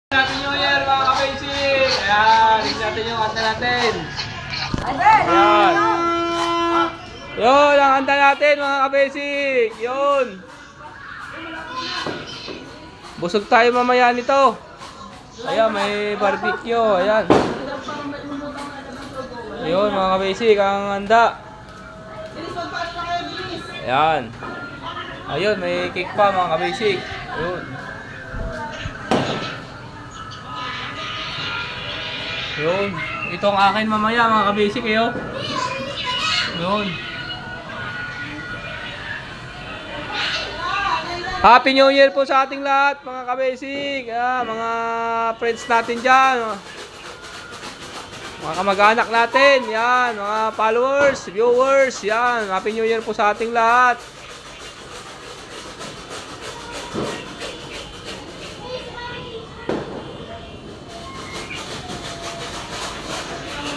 Happy New Year mga ka-basic! Ayan, tignan natin yung kanta natin. Ayan. Yun, ang kanta natin mga ka-basic. Yun. Busog tayo mamaya nito. Ayan, may barbecue. Ayan. Yun mga ka-basic, ang handa. Ayan. Ayun, may cake pa mga ka-basic. Ayun. Yun. Ito ang akin mamaya mga ka-basic eh oh. Yun. Happy New Year po sa ating lahat mga ka-basic. Mga friends natin dyan. Mga kamag-anak natin. Yan. Mga followers, viewers. Yan. Happy New Year po sa ating lahat.